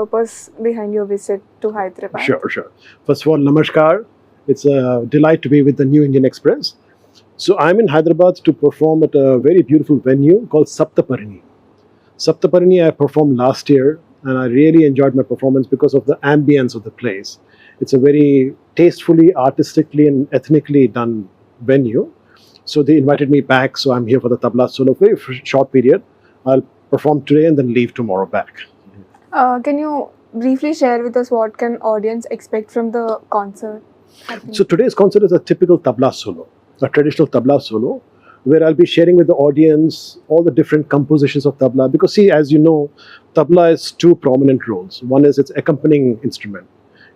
purpose behind your visit to Hyderabad? Sure. First of all, namaskar. It's a delight to be with the New Indian Express. So I'm in Hyderabad to perform at a very beautiful venue called Saptaparni. Saptaparni I performed last year, and I really enjoyed my performance because of the ambience of the place. It's a very tastefully, artistically, and ethnically done venue. So they invited me back, so I'm here for the tabla solo, very short period. I'll perform today and then leave tomorrow back. Can you briefly share with us what can audience expect from the concert? So today's concert is a typical tabla solo, a traditional tabla solo, where I'll be sharing with the audience all the different compositions of tabla. Because see, as you know, tabla has two prominent roles. One is its accompanying instrument.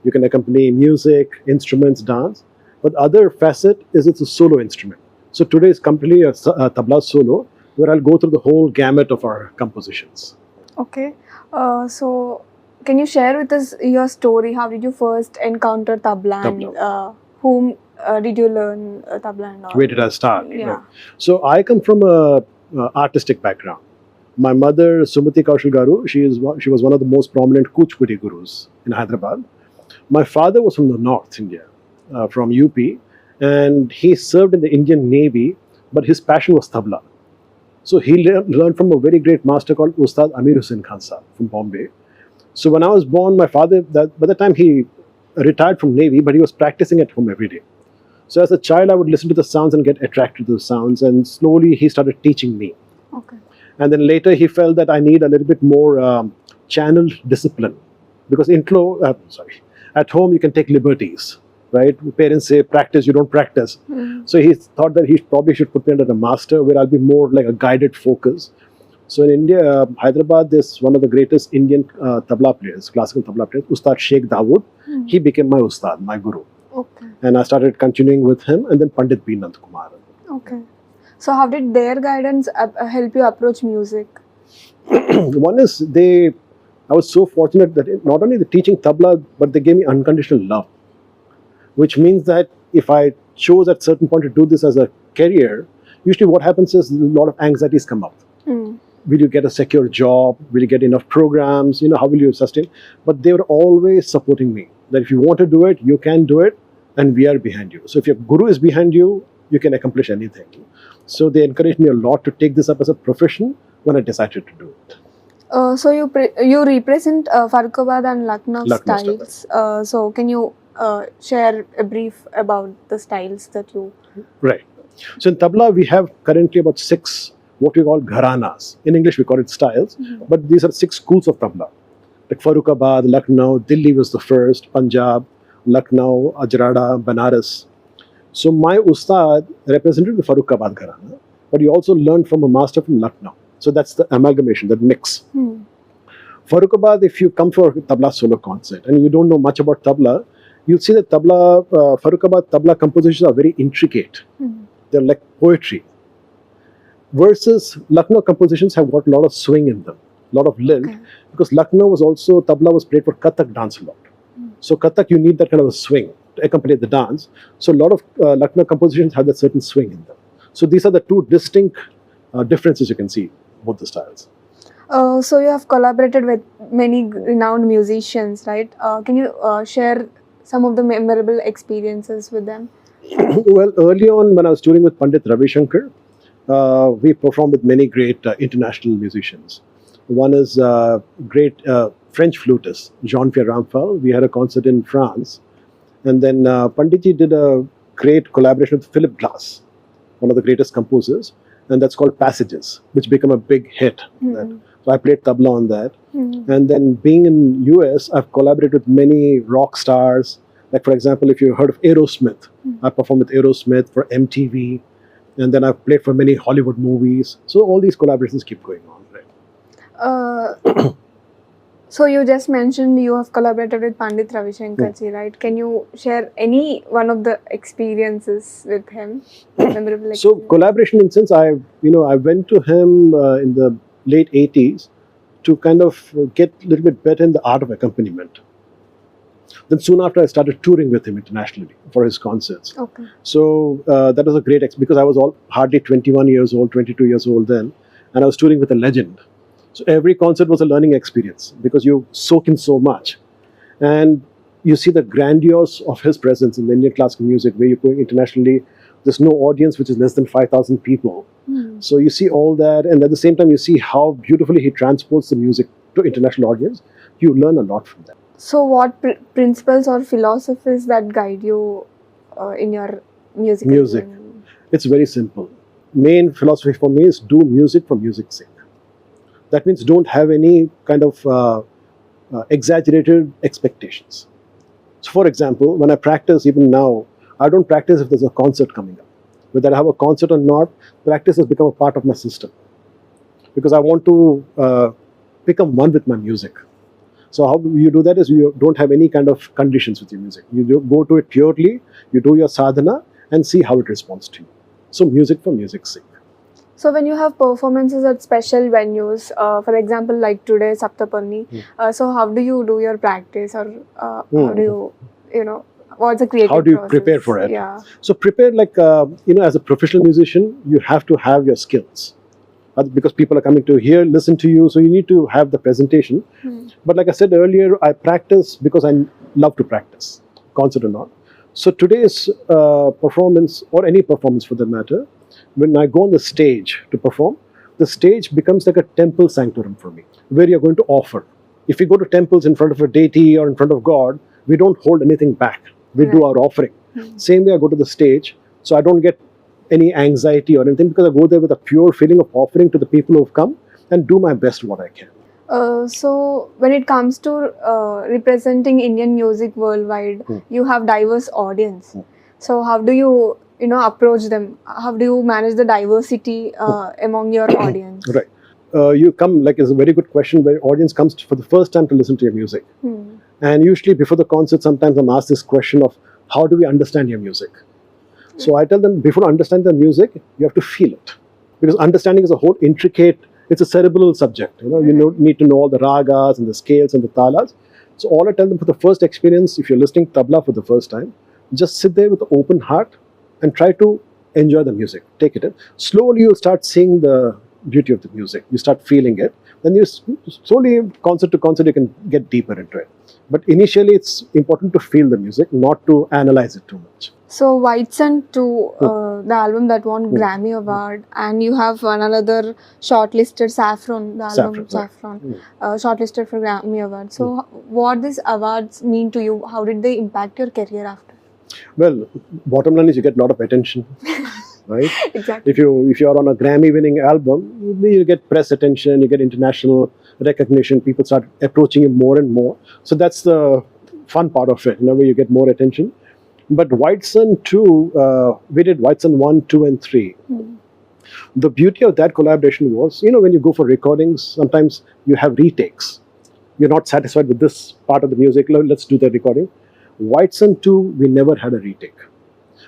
You can accompany music, instruments, dance. But the other facet is it's a solo instrument. So today is completely a tabla solo, where I'll go through the whole gamut of our compositions. Okay. So can you share with us your story? How did you first encounter tabla? And whom did you learn tabla and all? Where did I start? Yeah. Right. So I come from a artistic background. My mother, Sumati Kaushal Garu, she was one of the most prominent Kuchipudi gurus in Hyderabad. My father was from the North India, from UP, and he served in the Indian Navy, but his passion was tabla. So he learned from a very great master called Ustad Amir Hussain Khan Sahab from Bombay. So when I was born, my father, by the time he retired from Navy, but he was practicing at home every day. So as a child, I would listen to the sounds and get attracted to the sounds, and slowly he started teaching me. Okay. And then later he felt that I need a little bit more channeled discipline, because at home you can take liberties, right? Parents say practice, you don't practice. So he thought that he probably should put me under a master where I'll be more like a guided focus. So in India, Hyderabad, there's one of the greatest Indian tabla players, classical tabla players, Ustad Sheikh Dawood. He became my Ustad, my guru. Okay. And I started continuing with him, and then Pandit B. Nandkumar. Okay. So how did their guidance help you approach music? One is I was so fortunate that not only the teaching tabla, but they gave me unconditional love, which means that if I chose at certain point to do this as a career, usually what happens is a lot of anxieties come up. Will you get a secure job? Will you get enough programs? How will you sustain? But they were always supporting me, that if you want to do it, you can do it, and we are behind you. So if your guru is behind you, you can accomplish anything. So they encouraged me a lot to take this up as a profession when I decided to do it. So you represent Farrukhabad and Lucknow styles. So can you share a brief about the styles that you... Right. So in tabla, we have currently about 6 what we call gharanas. In English, we call it styles. But these are 6 schools of tabla. Like Farrukhabad, Lucknow, Delhi was the first, Punjab, Lucknow, Ajrada, Banaras. So my ustad represented the Farrukhabad gharana, but he also learned from a master from Lucknow. So that's the amalgamation, the mix. Farrukhabad, if you come for a tabla solo concert and you don't know much about tabla, you'll see that Farrukhabad tabla compositions are very intricate. They're like poetry. Versus Lucknow compositions have got a lot of swing in them, a lot of lilt, because Lucknow tabla was played for Kathak dance a lot. So Kathak, you need that kind of a swing to accompany the dance. So a lot of Lucknow compositions have that certain swing in them. So these are the 2 distinct differences you can see, both the styles. So you have collaborated with many renowned musicians, right? Can you share some of the memorable experiences with them? Well, early on when I was touring with Pandit Ravi Shankar, we performed with many great international musicians. One is great French flutist, Jean-Pierre Ramphal. We had a concert in France. And then Panditji did a great collaboration with Philip Glass, one of the greatest composers. And that's called Passages, which became a big hit. So I played tabla on that. And then being in US, I've collaborated with many rock stars. Like for example, if you heard of Aerosmith, I performed with Aerosmith for MTV. And then I've played for many Hollywood movies. So all these collaborations keep going on, right? So you just mentioned you have collaborated with Pandit Ravi Shankar ji, right? Can you share any one of the experiences with him? Memorable experience? So collaboration in sense, I went to him in the late 80s to kind of get a little bit better in the art of accompaniment. Then soon after, I started touring with him internationally for his concerts. Okay. So that was a great because I was hardly 21 years old, 22 years old then, and I was touring with a legend. So every concert was a learning experience because you soak in so much. And you see the grandiose of his presence in the Indian classical music, where you're going internationally. There's no audience which is less than 5,000 people. So you see all that, and at the same time, you see how beautifully he transports the music to international audience. You learn a lot from that. So, what principles or philosophies that guide you in your music? Music. It's very simple. Main philosophy for me is do music for music's sake. That means don't have any kind of exaggerated expectations. So, for example, when I practice, even now, I don't practice if there's a concert coming up. Whether I have a concert or not, practice has become a part of my system because I want to become one with my music. So how you do that is you don't have any kind of conditions with your music. You go to it purely, you do your sadhana and see how it responds to you. So music for music's sake. So when you have performances at special venues, for example, like today, Saptaparni, so how do you do your practice, or how do you, what's the creative How do you process? prepare for it? Yeah. So prepare like, as a professional musician, you have to have your skills. Because people are coming to hear, listen to you, so you need to have the presentation. But like I said earlier, I practice because I love to practice, concert or not. So today's performance, or any performance for that matter, when I go on the stage to perform, the stage becomes like a temple sanctorum for me, where you're going to offer. If we go to temples in front of a deity or in front of God, we don't hold anything back. We do our offering. Same way I go to the stage, so I don't get any anxiety or anything, because I go there with a pure feeling of offering to the people who have come and do my best what I can. So when it comes to representing Indian music worldwide, you have diverse audience. So how do you approach them? How do you manage the diversity among your audience? Right. You come, like, it's a very good question, where audience comes for the first time to listen to your music. And usually before the concert, sometimes I'm asked this question of, how do we understand your music? So I tell them, before to understand the music, you have to feel it. Because understanding is a whole intricate, it's a cerebral subject. You need to know all the ragas and the scales and the talas. So all I tell them, for the first experience, if you're listening tabla for the first time, just sit there with an open heart and try to enjoy the music. Take it in. Slowly you'll start seeing the beauty of the music. You start feeling it. Then you slowly, concert to concert, you can get deeper into it. But initially, it's important to feel the music, not to analyze it too much. So White Sun 2, the album that won Grammy Award, and you have another shortlisted, Saffron, the album Saffron, shortlisted for Grammy Award. So what these awards mean to you? How did they impact your career after? Well, bottom line is you get a lot of attention, right? Exactly. If you're on a Grammy-winning album, you get press attention, you get international recognition. People start approaching you more and more. So that's the fun part of it, where you get more attention. But White Sun 2, we did White Sun 1, 2, and 3. The beauty of that collaboration was, when you go for recordings, sometimes you have retakes. You're not satisfied with this part of the music, let's do the recording. White Sun 2, we never had a retake.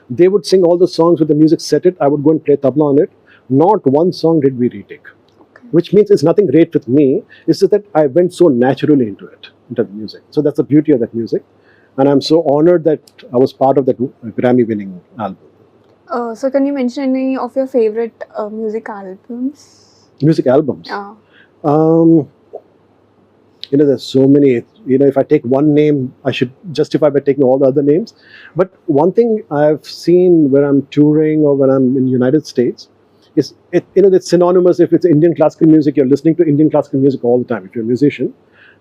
They would sing all the songs with the music set it, I would go and play tabla on it. Not one song did we retake. Which means it's nothing great with me, it's just that I went so naturally into the music. So that's the beauty of that music. And I'm so honored that I was part of that Grammy-winning album. So can you mention any of your favorite music albums? Music albums? Yeah. There's so many. If I take one name, I should justify by taking all the other names. But one thing I've seen when I'm touring or when I'm in the United States is, it's synonymous. If it's Indian classical music, you're listening to Indian classical music all the time if you're a musician.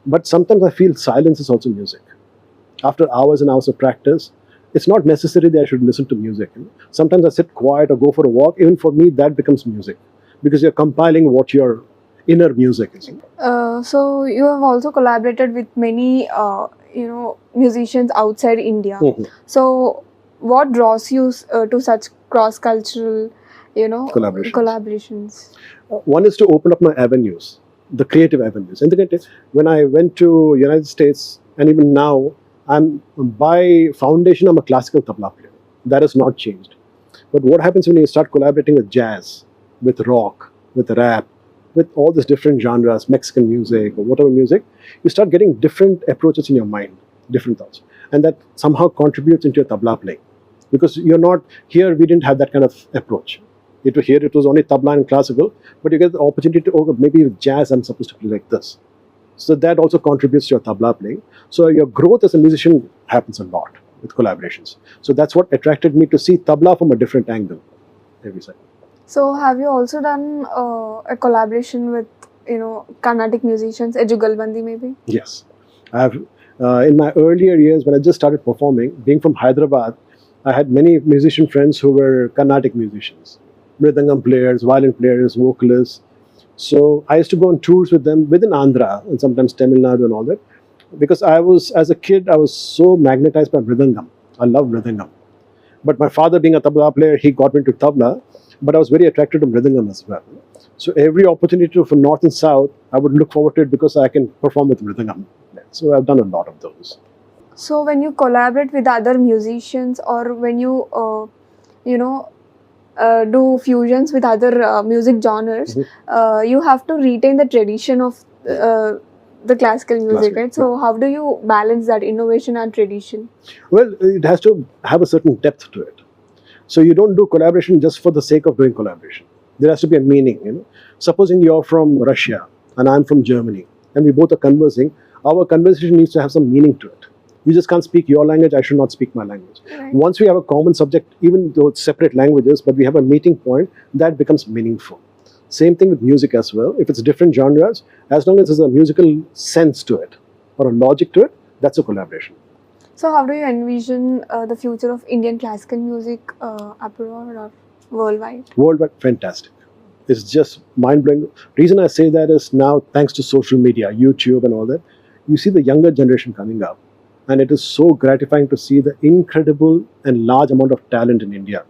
But sometimes I feel silence is also music. After hours and hours of practice, it's not necessary that I should listen to music. Sometimes I sit quiet or go for a walk. Even for me, that becomes music, because you're compiling what your inner music is. So you have also collaborated with many, musicians outside India. So what draws you to such cross-cultural, collaborations? One is to open up my avenues, the creative avenues. And when I went to United States, and even now, I'm by foundation, I'm a classical tabla player. That has not changed. But what happens when you start collaborating with jazz, with rock, with rap, with all these different genres, Mexican music or whatever music, you start getting different approaches in your mind, different thoughts. And that somehow contributes into your tabla playing. Because you're not, here we didn't have that kind of approach. Here it was only tabla and classical, but you get the opportunity to, oh, maybe with jazz I'm supposed to play like this. So that also contributes to your tabla playing. So your growth as a musician happens a lot with collaborations. So that's what attracted me to see tabla from a different angle every second. So have you also done a collaboration with, Carnatic musicians, Edgalbandi maybe? Yes. I have, in my earlier years when I just started performing, being from Hyderabad, I had many musician friends who were Carnatic musicians, mridangam players, violin players, vocalists. So I used to go on tours with them within Andhra and sometimes Tamil Nadu and all that. Because as a kid, I was so magnetized by mridangam. I love mridangam. But my father being a tabla player, he got me into tabla. But I was very attracted to mridangam as well. So every opportunity for North and South, I would look forward to it because I can perform with mridangam. So I've done a lot of those. So when you collaborate with other musicians, or when you, do fusions with other music genres, you have to retain the tradition of the classical music, right? So how do you balance that innovation and tradition? Well, it has to have a certain depth to it. So you don't do collaboration just for the sake of doing collaboration. There has to be a meaning. Supposing you're from Russia and I'm from Germany, and we both are conversing, our conversation needs to have some meaning to it. You just can't speak your language, I should not speak my language. Right. Once we have a common subject, even though it's separate languages, but we have a meeting point, that becomes meaningful. Same thing with music as well. If it's different genres, as long as there's a musical sense to it or a logic to it, that's a collaboration. So how do you envision the future of Indian classical music abroad or worldwide? Worldwide, fantastic. It's just mind-blowing. Reason I say that is now, thanks to social media, YouTube and all that, you see the younger generation coming up. And it is so gratifying to see the incredible and large amount of talent in India.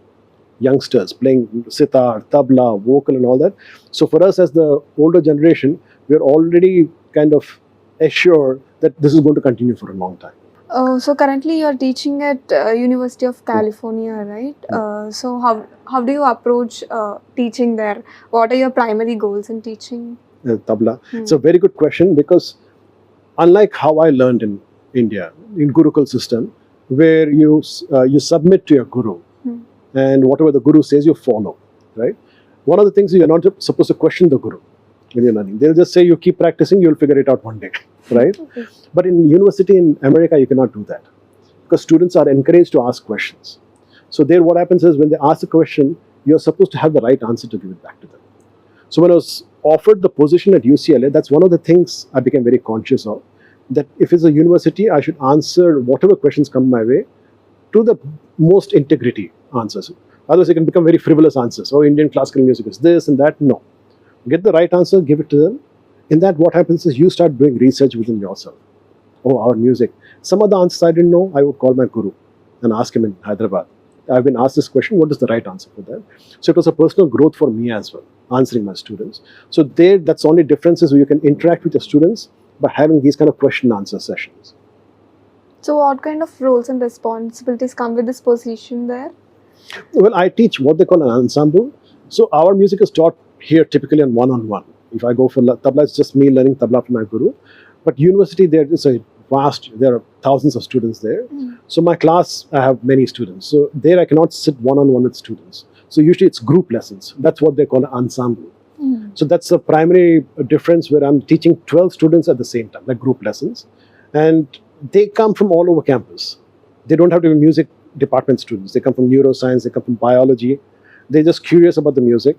Youngsters playing sitar, tabla, vocal and all that. So for us as the older generation, we're already kind of assured that this is going to continue for a long time. So currently you're teaching at University of California, right? So how do you approach teaching there? What are your primary goals in teaching? Tabla. It's a very good question because unlike how I learned in India, in Gurukul system, where you submit to your guru and whatever the guru says you follow, right? One of the things, you're not supposed to question the guru when you're learning. They'll just say you keep practicing, you'll figure it out one day, right? Okay. But in university in America, you cannot do that because students are encouraged to ask questions. So there what happens is when they ask a question, you're supposed to have the right answer to give it back to them. So when I was offered the position at UCLA, that's one of the things I became very conscious of, that if it's a university, I should answer whatever questions come my way to the most integrity answers. Otherwise, it can become very frivolous answers. Oh, Indian classical music is this and that. No. Get the right answer, give it to them. In that, what happens is you start doing research within yourself. Oh, our music. Some of the answers I didn't know, I would call my guru and ask him in Hyderabad. I've been asked this question, what is the right answer for that? So it was a personal growth for me as well, answering my students. So that's the only difference is where you can interact with your students by having these kind of question and answer sessions. So what kind of roles and responsibilities come with this position there? Well, I teach what they call an ensemble. So our music is taught here typically on one-on-one. If I go for tabla, it's just me learning tabla from my guru. But university, there are thousands of students there. So my class, I have many students. So there I cannot sit one-on-one with students. So usually it's group lessons. That's what they call an ensemble. So that's the primary difference where I'm teaching 12 students at the same time, like group lessons. And they come from all over campus. They don't have to be music department students. They come from neuroscience, they come from biology. They're just curious about the music.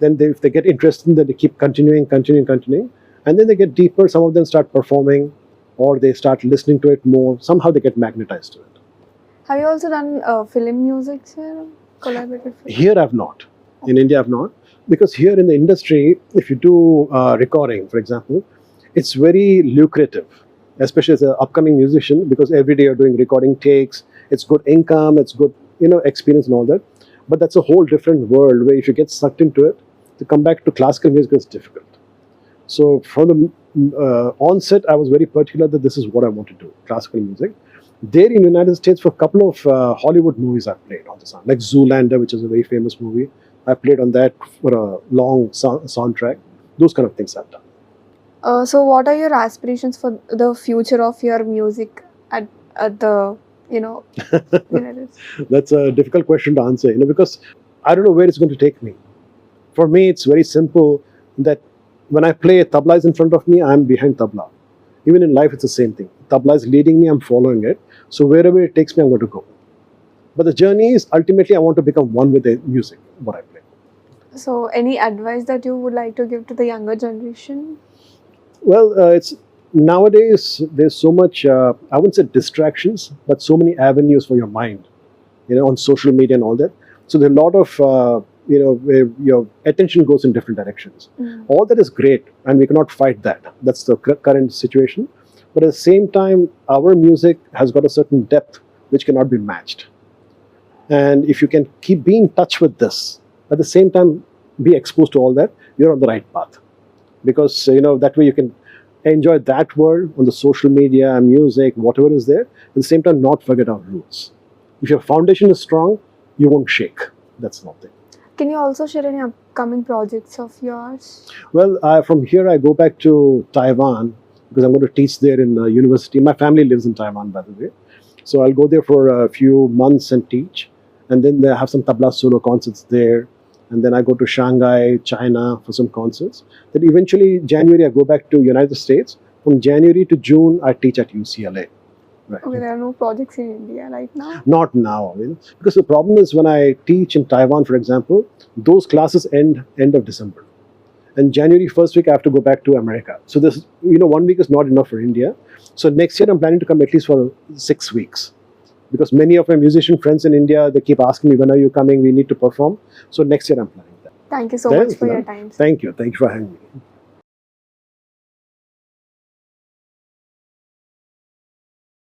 Then if they get interested, then they keep continuing. And then they get deeper. Some of them start performing or they start listening to it more. Somehow they get magnetized to it. Have you also done film music, sir? Collaborative film? Here I've not. In India I've not. Because here in the industry, if you do recording, for example, it's very lucrative, especially as an upcoming musician, because every day you're doing recording takes, it's good income, it's good experience and all that. But that's a whole different world where if you get sucked into it, to come back to classical music is difficult. So from the onset, I was very particular that this is what I want to do, classical music. There in the United States, for a couple of Hollywood movies I played on the sound, like Zoolander, which is a very famous movie. I played on that for a long soundtrack. Those kind of things I've done. So what are your aspirations for the future of your music at the, United States? That's a difficult question to answer, because I don't know where it's going to take me. For me, it's very simple that when I play, tabla is in front of me, I'm behind tabla. Even in life, it's the same thing. Tabla is leading me, I'm following it. So wherever it takes me, I'm going to go. But the journey is ultimately I want to become one with the music, what I play. So, any advice that you would like to give to the younger generation? Well, it's nowadays there's so much, I wouldn't say distractions, but so many avenues for your mind, on social media and all that. So there are a lot of, where your attention goes in different directions. All that is great, and we cannot fight that. That's the current situation. But at the same time, our music has got a certain depth which cannot be matched. And if you can keep being in touch with this, at the same time be exposed to all that, you're on the right path. Because, that way you can enjoy that world on the social media, music, whatever is there. At the same time, not forget our roots. If your foundation is strong, you won't shake. That's nothing. Can you also share any upcoming projects of yours? Well, from here I go back to Taiwan because I'm going to teach there in university. My family lives in Taiwan, by the way. So I'll go there for a few months and teach. And then they have some tabla solo concerts there. And then I go to Shanghai, China for some concerts. Then eventually, January, I go back to United States. From January to June, I teach at UCLA. Right. Okay, there are no projects in India right now? Not now. Because the problem is when I teach in Taiwan, for example, those classes end of December. And January first week, I have to go back to America. So this, 1 week is not enough for India. So next year, I'm planning to come at least for 6 weeks. Because many of my musician friends in India, they keep asking me, when are you coming? We need to perform. So next year, I'm planning that. Thank you so much for your time. Thank you. Thank you for having me.